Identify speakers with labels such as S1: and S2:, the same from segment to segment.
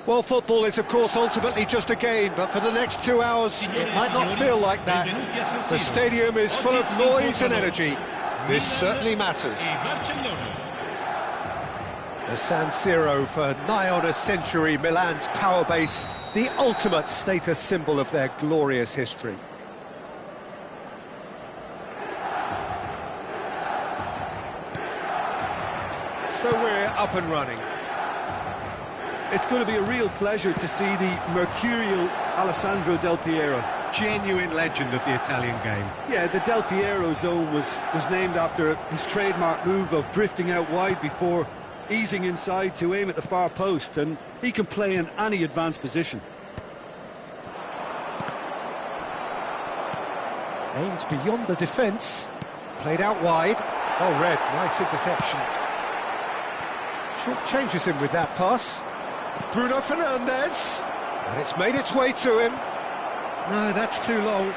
S1: Well, football is, of course, ultimately just a game, but for the next 2 hours, it might not feel like that. The stadium is full of noise and energy. This certainly matters. The San Siro, for nigh on a century, Milan's power base, the ultimate status symbol of their glorious history. So we're up and running.
S2: It's going to be a real pleasure to see the mercurial Alessandro Del Piero.
S3: Genuine legend of the Italian game.
S2: Yeah, the Del Piero zone was named after his trademark move of drifting out wide before easing inside to aim at the far post, and he can play in any advanced position.
S1: Aimed beyond the defence, played out wide. Oh, Red, nice interception. Short changes him with that pass. Bruno Fernandes, and it's made its way to him. No, that's too long.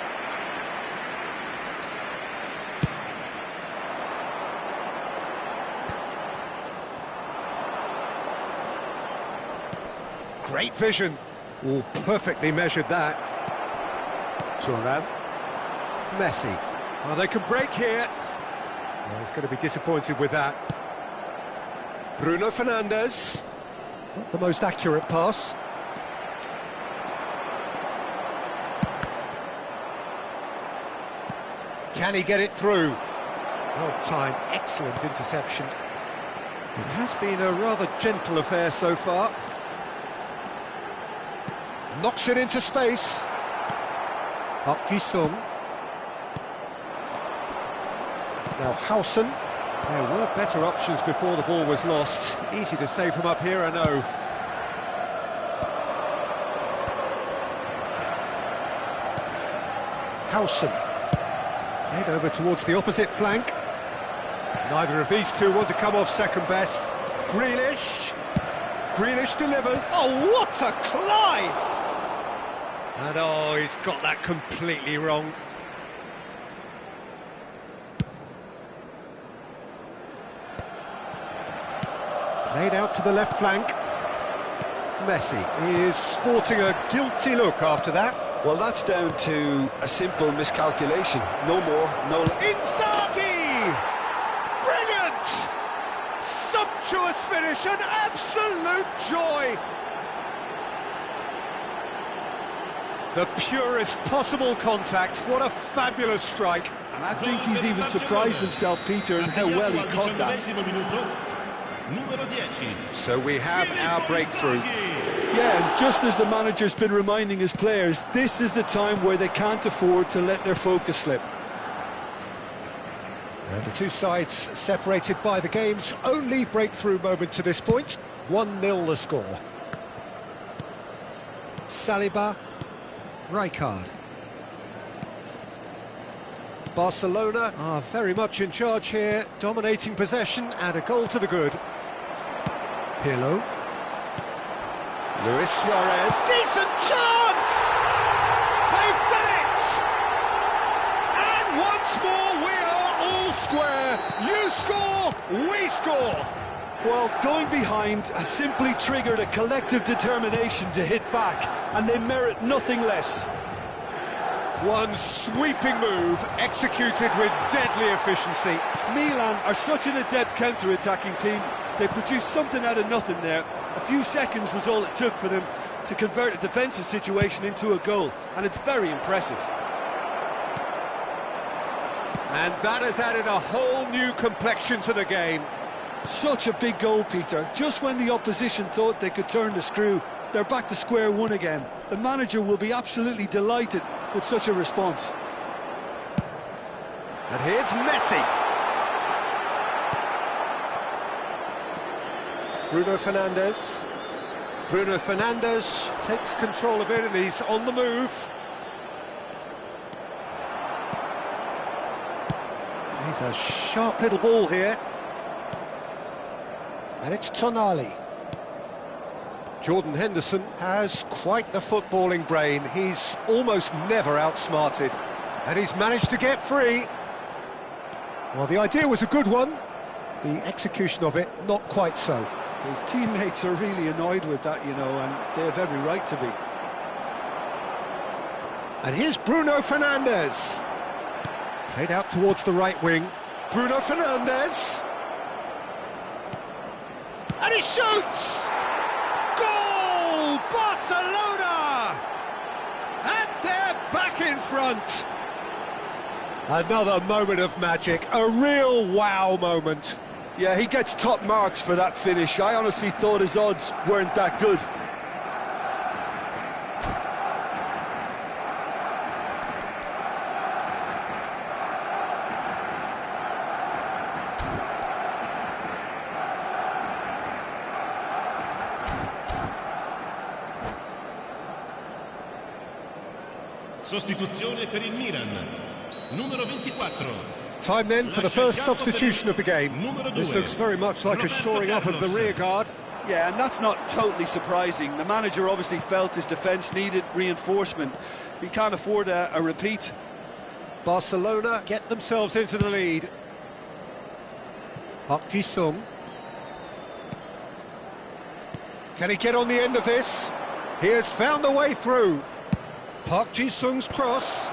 S1: Great vision. Oh, perfectly measured that. Thuram. Messi. Oh, they can break here. Oh, he's going to be disappointed with that. Bruno Fernandes. Not the most accurate pass. Can he get it through? Well timed, excellent interception. It has been a rather gentle affair so far. Knocks it into space. Park Ji-sung. Now Howson. There were better options before the ball was lost. Easy to say from up here, I know. Howson. Played over towards the opposite flank. Neither of these two want to come off second best. Grealish. Grealish delivers. Oh, what a climb! And oh, he's got that completely wrong. Played out to the left flank. Messi is sporting a guilty look after that.
S2: Well, that's down to a simple miscalculation. No more, no less.
S1: Inzaghi! Brilliant! Sumptuous finish, an absolute joy! The purest possible contact, what a fabulous strike.
S2: And I think he's even surprised himself, Peter, in how well he caught that.
S1: So we have our breakthrough.
S2: Yeah, and just as the manager's been reminding his players, this is the time where they can't afford to let their focus slip.
S1: The two sides separated by the game's only breakthrough moment to this point. 1-0 the score. Saliba, Rijkaard. Barcelona are very much in charge here, dominating possession and a goal to the good. Pirlo. Luis Suarez. Decent chance! They've done it! And once more we are all square. You score, we score.
S2: Well, going behind has simply triggered a collective determination to hit back, and they merit nothing less.
S1: One sweeping move, executed with deadly efficiency.
S2: Milan are such an adept counter-attacking team. They produced something out of nothing there. A few seconds was all it took for them to convert a defensive situation into a goal, and it's very impressive.
S1: And that has added a whole new complexion to the game.
S2: Such a big goal, Peter. Just when the opposition thought they could turn the screw, they're back to square one again. The manager will be absolutely delighted with such a response.
S1: And here's Messi. Bruno Fernandes. Bruno Fernandes takes control of it and he's on the move. He's a sharp little ball here. And it's Tonali. Jordan Henderson has quite the footballing brain. He's almost never outsmarted. And he's managed to get free. Well, the idea was a good one. The execution of it, not quite so.
S2: His teammates are really annoyed with that, you know, and they have every right to be.
S1: And here's Bruno Fernandes. Played out towards the right wing. Bruno Fernandes. And he shoots! Goal! Barcelona! And they're back in front. Another moment of magic, a real wow moment.
S2: Yeah, he gets top marks for that finish. I honestly thought his odds weren't that good.
S4: Sostituzione per il Milan, numero 24.
S1: Time then for the first substitution of the game. This looks very much like a shoring up of the rear guard.
S2: Yeah, and that's not totally surprising. The manager obviously felt his defence needed reinforcement. He can't afford a repeat.
S1: Barcelona get themselves into the lead. Park Ji-sung. Can he get on the end of this? He has found the way through. Park Ji-sung's cross.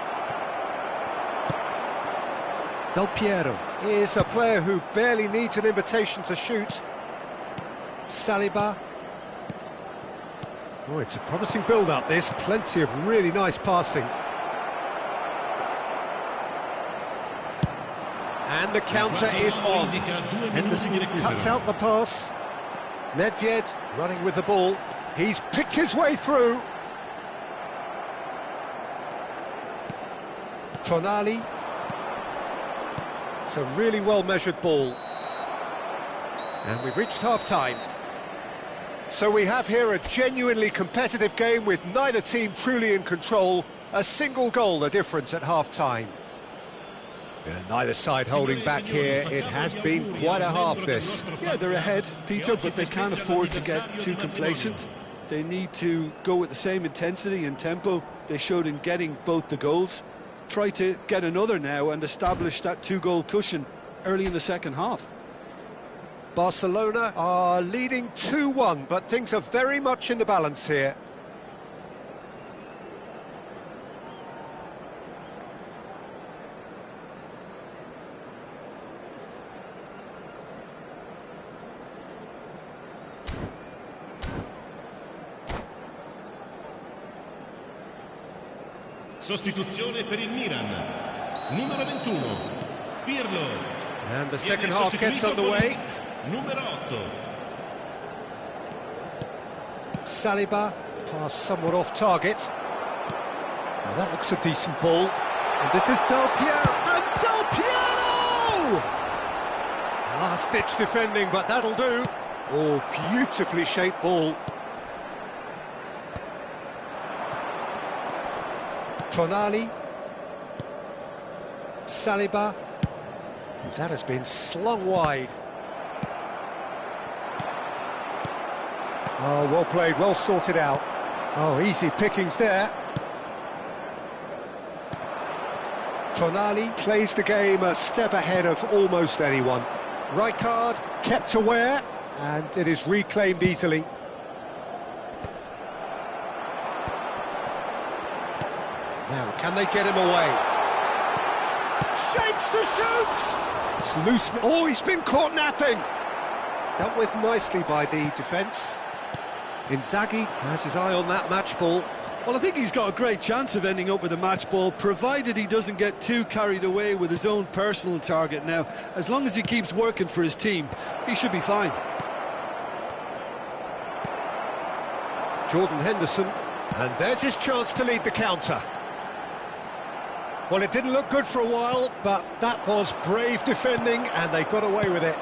S1: Del Piero is a player who barely needs an invitation to shoot. Saliba. Oh, it's a promising build-up, this. Plenty of really nice passing. And the counter is on. Henderson cuts out the pass. Nedved running with the ball. He's picked his way through. Tonali. It's a really well-measured ball. And we've reached half-time. So we have here a genuinely competitive game with neither team truly in control. A single goal the difference at half-time. Neither side holding back here. It has been quite a half, this.
S2: Yeah, they're ahead, Peter, but they can't afford to get too complacent. They need to go with the same intensity and tempo they showed in getting both the goals. Try to get another now and establish that two-goal cushion early in the second half.
S1: Barcelona are leading 2-1, but things are very much in the balance here.
S4: Sostituzione per il Milan, numero 21, Pirlo.
S1: And the second half gets underway.
S4: Numero 8.
S1: Saliba, pass somewhat off target. Now that looks a decent ball. And this is Del Piero. And Del Piero! Last-ditch defending, but that'll do. Oh, beautifully shaped ball. Tonali. Saliba. That has been slung wide. Oh, well played, well sorted out. Oh, easy pickings there. Tonali plays the game a step ahead of almost anyone. Rijkaard kept aware, and it is reclaimed easily. Now, can they get him away? Shapes to shoot! It's loose. Oh, he's been caught napping. Dealt with nicely by the defence. Inzaghi has his eye on that match ball.
S2: Well, I think he's got a great chance of ending up with a match ball, provided he doesn't get too carried away with his own personal target now. As long as he keeps working for his team, he should be fine.
S1: Jordan Henderson, and there's his chance to lead the counter. Well, it didn't look good for a while, but that was brave defending, and they got away with it.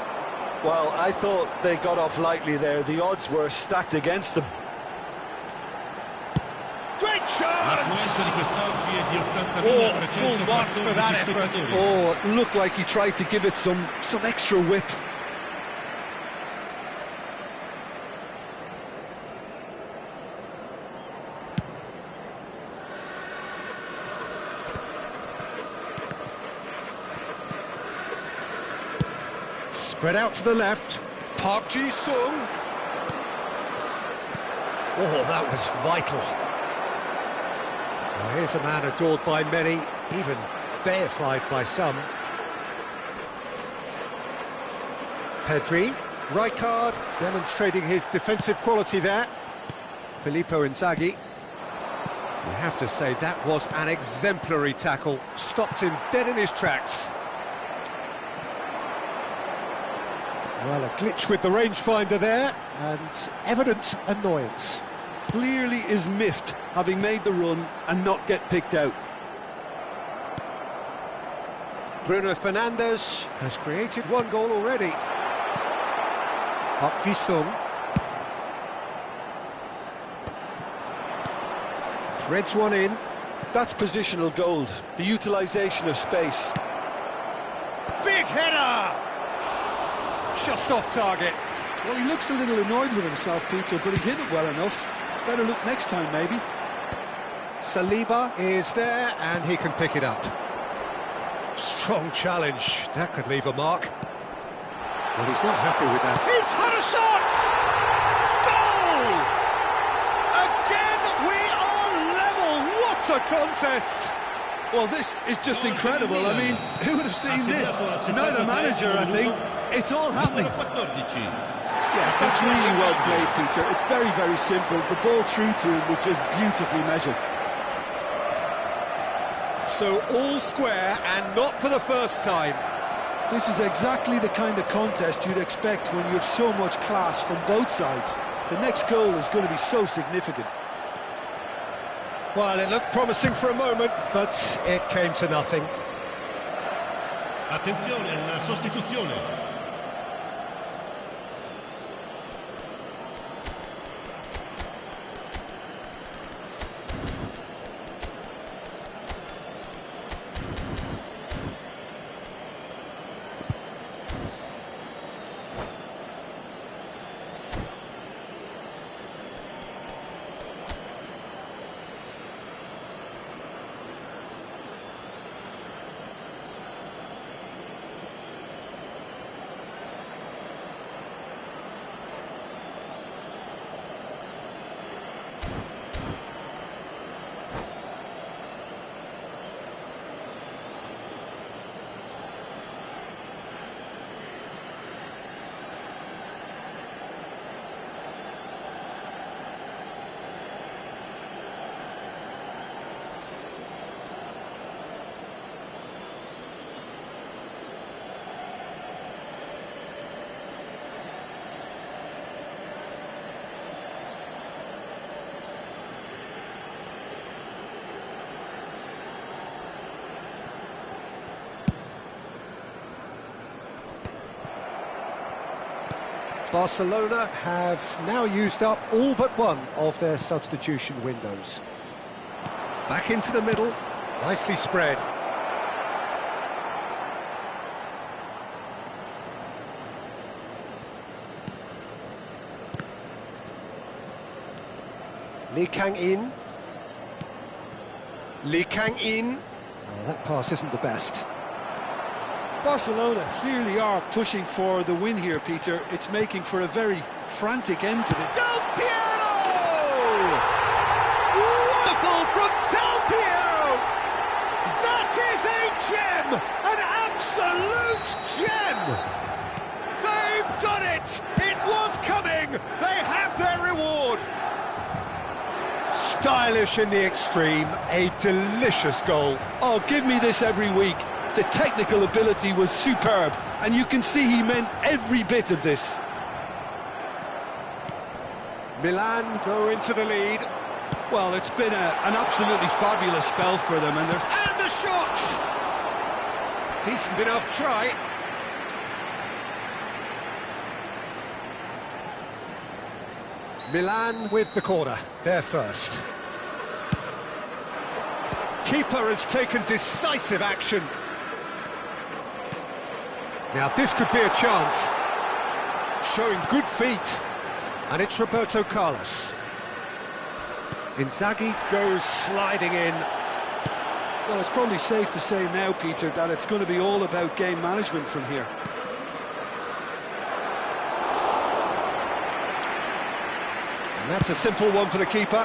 S2: Well, I thought they got off lightly there. The odds were stacked against them.
S1: Great chance!
S4: Oh,
S1: full marks for that effort.
S2: Oh, it looked like he tried to give it some extra whip.
S1: Spread out to the left. Park Ji-sung. Oh, that was vital. Well, here's a man adored by many, even deified by some. Pedri, Rijkaard, demonstrating his defensive quality there. Filippo Inzaghi. You have to say that was an exemplary tackle. Stopped him dead in his tracks. Well, a glitch with the rangefinder there, and evident annoyance.
S2: Clearly is miffed, having made the run and not get picked out.
S1: Bruno Fernandes has created one goal already. Park Ji-sung. Threads one in.
S2: That's positional gold, the utilisation of space.
S1: Big header! Just off target.
S2: Well, he looks a little annoyed with himself, Peter, but he hit it well enough. Better look next time, maybe.
S1: Saliba is there, and he can pick it up. Strong challenge. That could leave a mark. Well, he's not happy with that. He's had a shot! Goal! Again, we are level. What a contest!
S2: Well, this is just incredible. I mean, who would have seen this? Neither manager, I think. It's all happening. Yeah, that's really well played, Peter. It's very, very simple. The ball through to him was just beautifully measured.
S1: So all square, and not for the first time.
S2: This is exactly the kind of contest you'd expect when you have so much class from both sides. The next goal is going to be so significant.
S1: Well, it looked promising for a moment, but it came to nothing.
S4: Attenzione alla sostituzione.
S1: Barcelona have now used up all but one of their substitution windows. Back into the middle, nicely spread. Lee Kang-in. Lee Kang-in. Oh, that pass isn't the best.
S2: Barcelona clearly are pushing for the win here, Peter. It's making for a very frantic end to the...
S1: Del Piero! Wonderful from Del Piero! That is a gem! An absolute gem! They've done it! It was coming! They have their reward! Stylish in the extreme, a delicious goal.
S2: Oh, give me this every week. The technical ability was superb, and you can see he meant every bit of this.
S1: Milan go into the lead.
S2: Well, it's been an absolutely fabulous spell for them, and they're...
S1: And the shot! Decent enough try. Milan with the corner, they're first. Keeper has taken decisive action. Now this could be a chance. Showing good feet. And it's Roberto Carlos. Inzaghi goes sliding in.
S2: Well, it's probably safe to say now, Peter, that it's going to be all about game management from here.
S1: And that's a simple one for the keeper.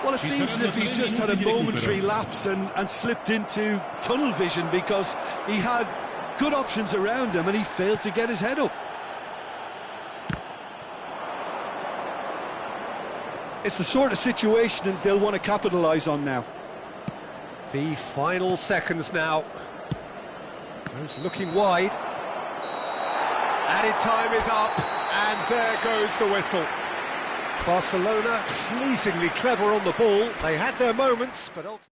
S2: Well, it seems as if he's just had a momentary lapse and slipped into tunnel vision, because he had good options around him and he failed to get his head up. It's the sort of situation that they'll want to capitalise on now.
S1: The final seconds now. Goes looking wide. Added time is up, and there goes the whistle. Barcelona pleasingly clever on the ball. They had their moments, but ultimately...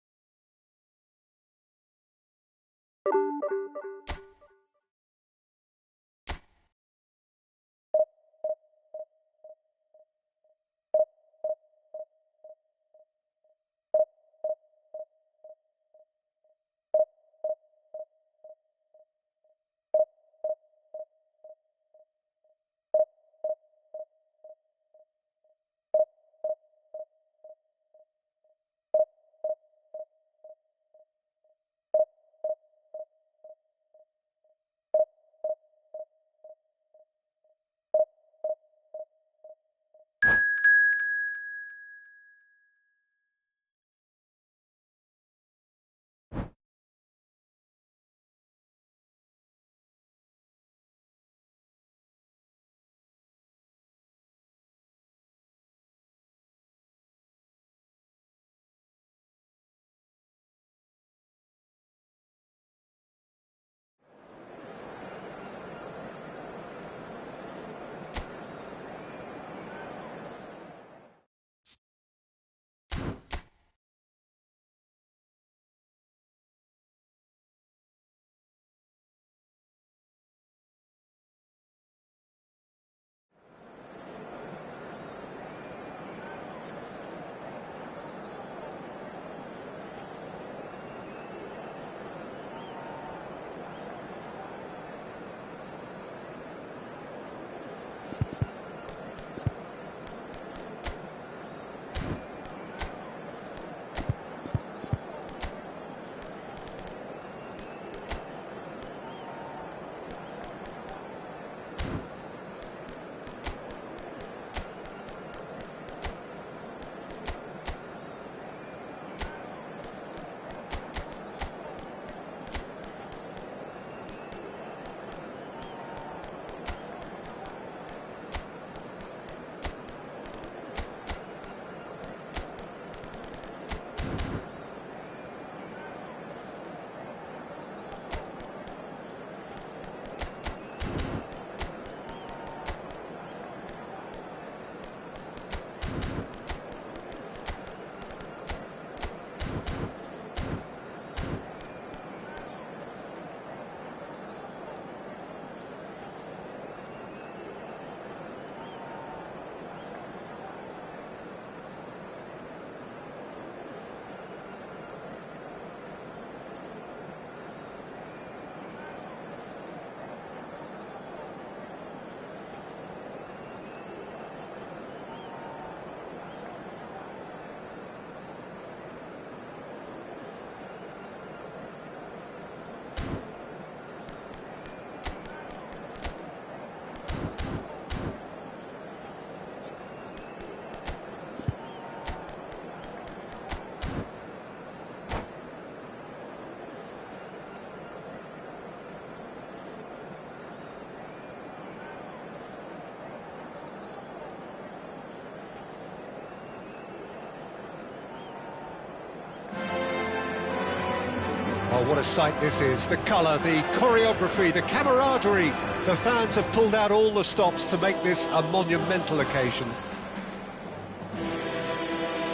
S1: Oh, what a sight this is. The colour, the choreography, the camaraderie. The fans have pulled out all the stops to make this a monumental occasion.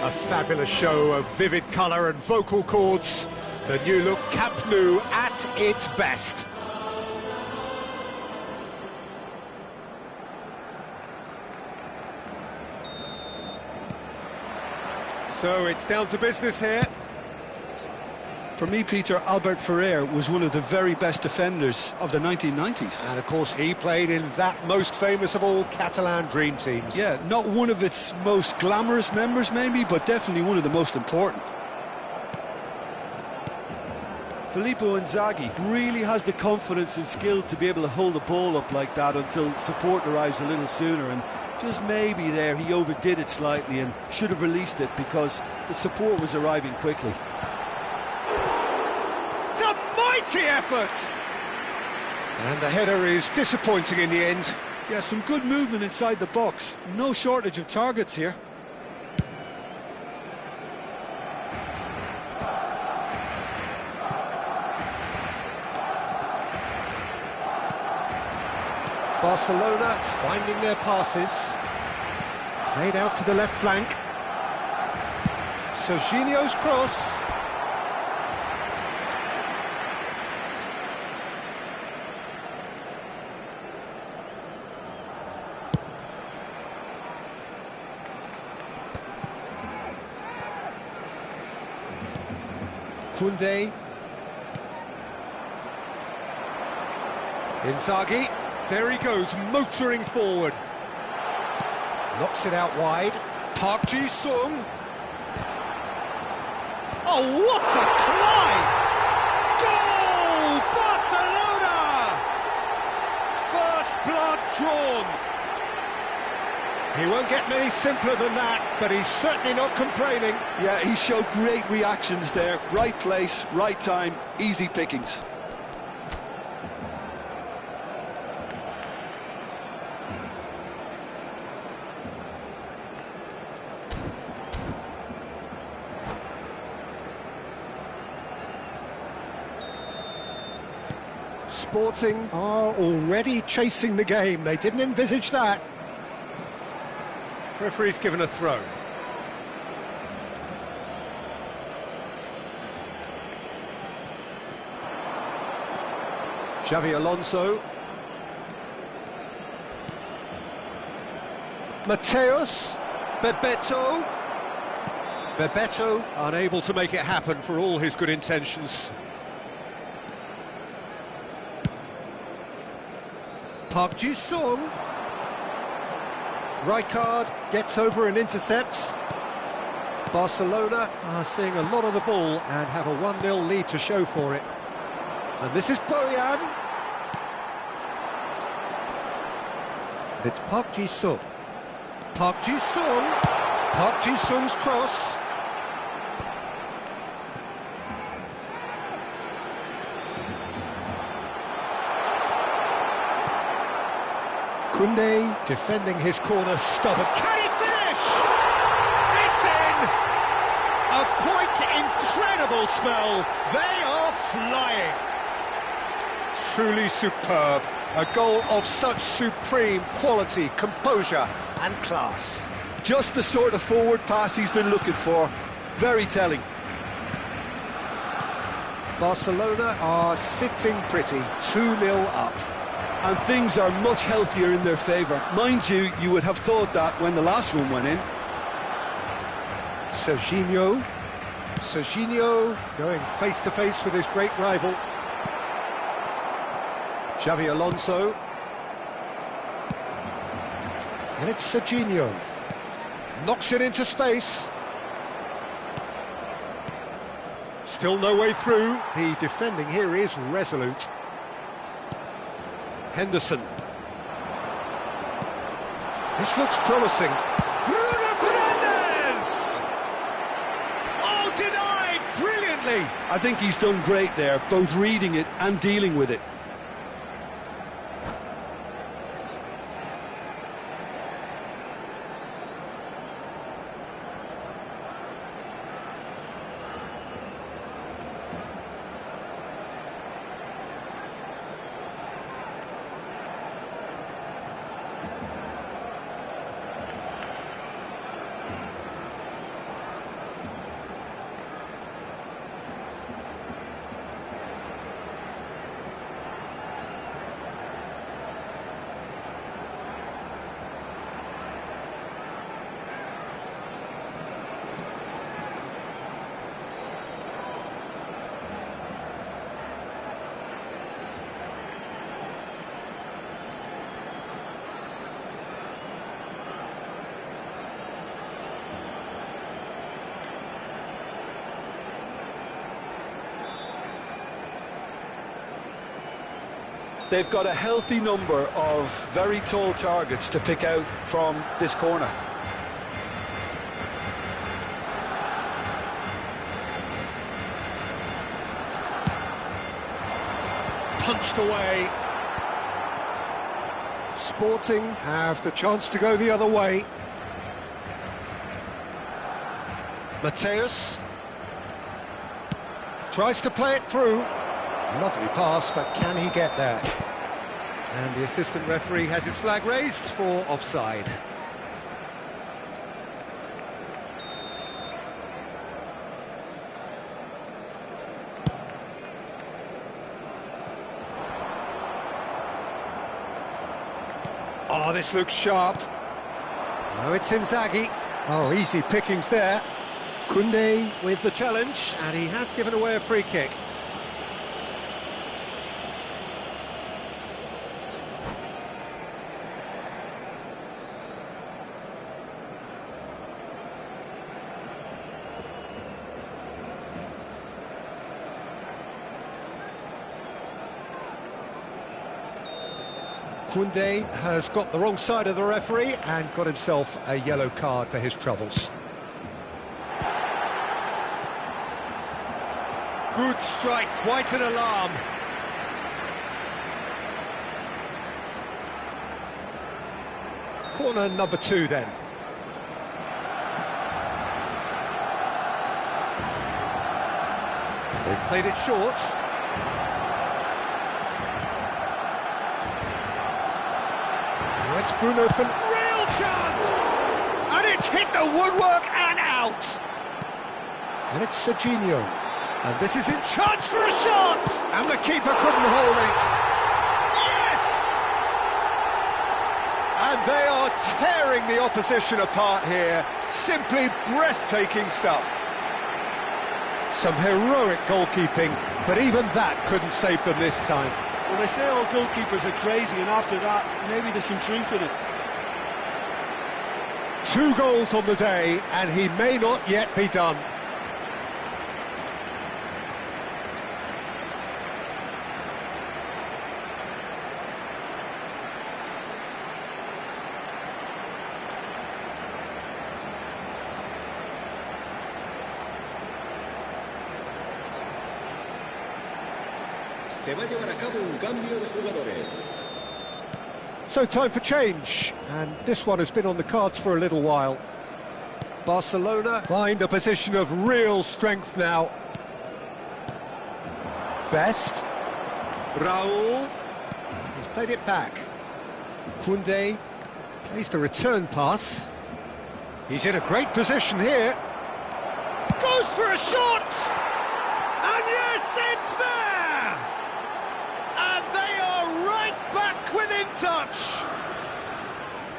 S1: A fabulous show of vivid colour and vocal cords. The new look Camp Nou at its best. So it's down to business here.
S2: For me, Peter, Albert Ferrer was one of the very best defenders of the 1990s.
S1: And of course he played in that most famous of all Catalan dream teams.
S2: Yeah, not one of its most glamorous members maybe, but definitely one of the most important. Filippo Inzaghi really has the confidence and skill to be able to hold the ball up like that until support arrives a little sooner, and just maybe there he overdid it slightly and should have released it because the support was arriving quickly.
S1: It's a mighty effort! And the header is disappointing in the end.
S2: Yeah, some good movement inside the box. No shortage of targets here.
S1: Barcelona finding their passes. Played out to the left flank. Serginho's cross. Koundé. Inzaghi. There he goes, motoring forward. Knocks it out wide. Park Ji-sung. Oh, what a climb! Goal! Barcelona! First blood drawn. He won't get many simpler than that, but he's certainly not complaining.
S2: Yeah, he showed great reactions there. Right place, right time, easy pickings.
S1: Sporting are already chasing the game. They didn't envisage that. Referee's given a throw. Xavi Alonso. Mateus. Bebeto. Bebeto unable to make it happen for all his good intentions. Park Ji-sung. Rijkaard gets over and intercepts. Barcelona are seeing a lot of the ball and have a 1-0 lead to show for it. And this is Bojan. It's Park Ji-sung. Park Ji-sung. Park Ji-sung's cross. Koundé defending his corner stubborn. Can he finish? It's in! A quite incredible spell. They are flying. Truly superb. A goal of such supreme quality, composure and class.
S2: Just the sort of forward pass he's been looking for. Very telling.
S1: Barcelona are sitting pretty, 2-0 up.
S2: And things are much healthier in their favour. Mind you, you would have thought that when the last one went in.
S1: Serginho. Serginho going face-to-face with his great rival. Xavi Alonso. And it's Serginho. Knocks it into space. Still no way through. The defending here is resolute. Henderson. This looks promising. Bruno Fernandes! Oh, denied brilliantly!
S2: I think he's done great there, both reading it and dealing with it. They've got a healthy number of very tall targets to pick out from this corner.
S1: Punched away. Sporting have the chance to go the other way. Mateus tries to play it through. Lovely pass, but can he get there? And the assistant referee has his flag raised for offside. Oh, this looks sharp. Oh, it's Inzaghi. Oh, easy pickings there. Koundé with the challenge, and he has given away a free kick. Koundé has got the wrong side of the referee and got himself a yellow card for his troubles. Good strike, quite an alarm. Corner number 2 then. They've played it short. It's Bruno for real chance! And it's hit the woodwork and out! And it's Serginho. And this is in chance for a shot! And the keeper couldn't hold it. Yes! And they are tearing the opposition apart here. Simply breathtaking stuff. Some heroic goalkeeping, but even that couldn't save them this time.
S2: Well, they say all goalkeepers are crazy, and after that, maybe there's some truth in it.
S1: 2 goals on the day, and he may not yet be done.
S4: Se va a llevar a cabo un cambio de jugadores.
S1: So time for change, and this one has been on the cards for a little while. Barcelona find a position of real strength now. Best. Raul. He's played it back. Koundé plays the return pass. He's in a great position here. Goes for a shot! And yes, it's there! And they are right back within touch.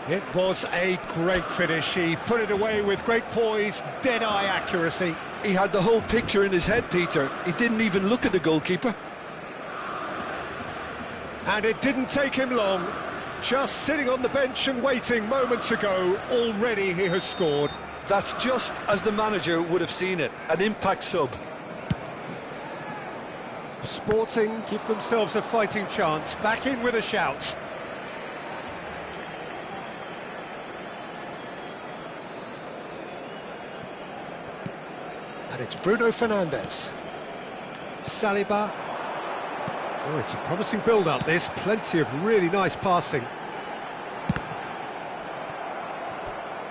S1: It was a great finish. He put it away with great poise, dead-eye accuracy.
S2: He had the whole picture in his head, Peter. He didn't even look at the goalkeeper.
S1: And it didn't take him long. Just sitting on the bench and waiting moments ago, already he has scored.
S2: That's just as the manager would have seen it, an impact sub.
S1: Sporting give themselves a fighting chance, back in with a shout. And it's Bruno Fernandes. Saliba. Oh, it's a promising build-up, this. Plenty of really nice passing.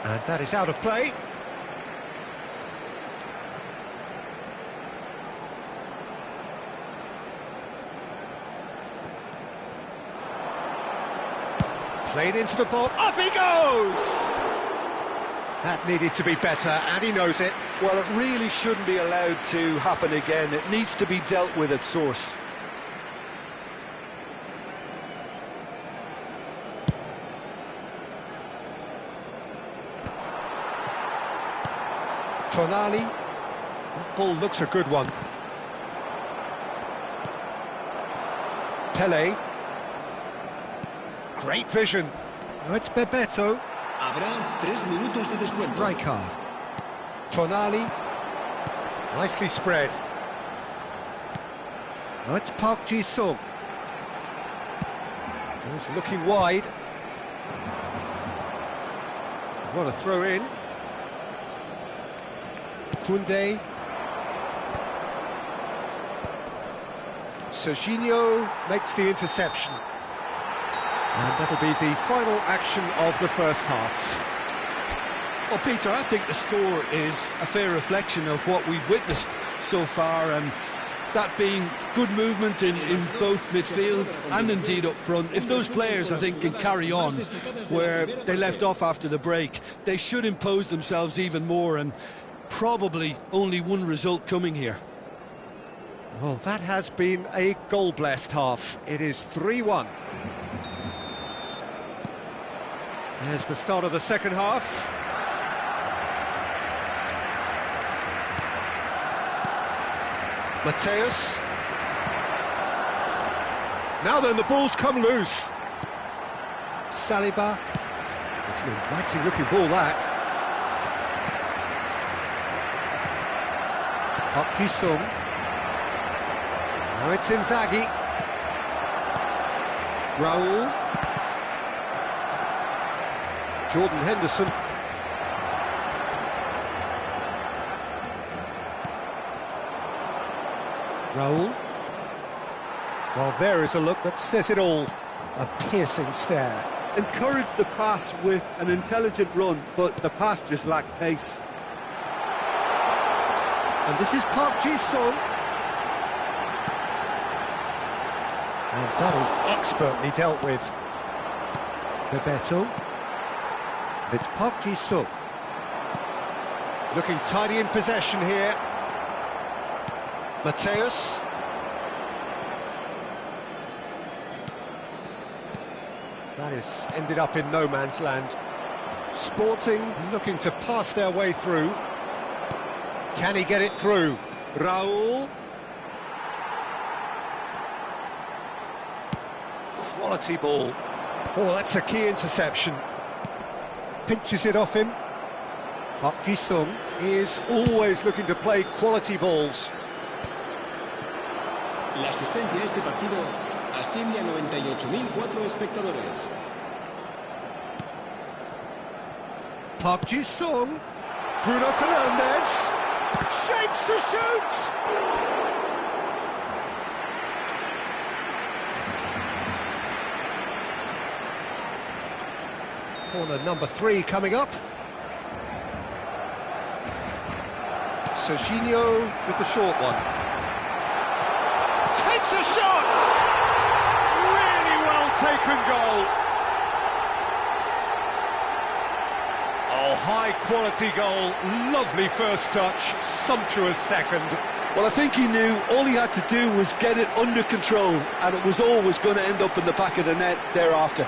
S1: And that is out of play. Played into the ball, up he goes! That needed to be better, and he knows it.
S2: Well, it really shouldn't be allowed to happen again. It needs to be dealt with at source.
S1: Tonali. That ball looks a good one. Pele. Great vision. Oh, it's Bebeto.
S4: Habrá 3 minutos de descuento.
S1: Rijkaard. Tonali. Nicely spread. Oh, it's Park Ji-sung. He's looking wide. He's got a throw in. Koundé. Serginho makes the interception. And that'll be the final action of the first half.
S2: Well, Peter, I think the score is a fair reflection of what we've witnessed so far, and that being good movement in both midfield and indeed up front. If those players, I think, can carry on where they left off after the break, they should impose themselves even more, and probably only one result coming here.
S1: Well, that has been a goal-blessed half. It is 3-1. There's the start of the second half. Mateus. Now then, the ball's come loose. Saliba. It's an inviting looking ball, that. Park Ji-sung. Now it's Inzaghi. Raul. Jordan Henderson. Raul. Well, there is a look that says it all. A piercing stare.
S2: Encouraged the pass with an intelligent run, but the pass just lacked pace.
S1: And this is Park Ji-sung. And that is expertly dealt with. Bebeto. It's Park Ji-sung. Looking tidy in possession here. Mateus. That is ended up in no man's land. Sporting looking to pass their way through. Can he get it through? Raul. Quality ball. Oh, that's a key interception. Pinches it off him. Park Ji-sung is always looking to play quality balls.
S4: La asistencia a este partido asciende a 98.004 espectadores.
S1: Park Ji-sung. Bruno Fernandes. Shapes to shoot! Corner number 3 coming up. Serginho with the short one. Takes a shot! Really well taken goal. Oh, high quality goal. Lovely first touch, sumptuous second.
S2: Well, I think he knew all he had to do was get it under control, and it was always going to end up in the back of the net thereafter.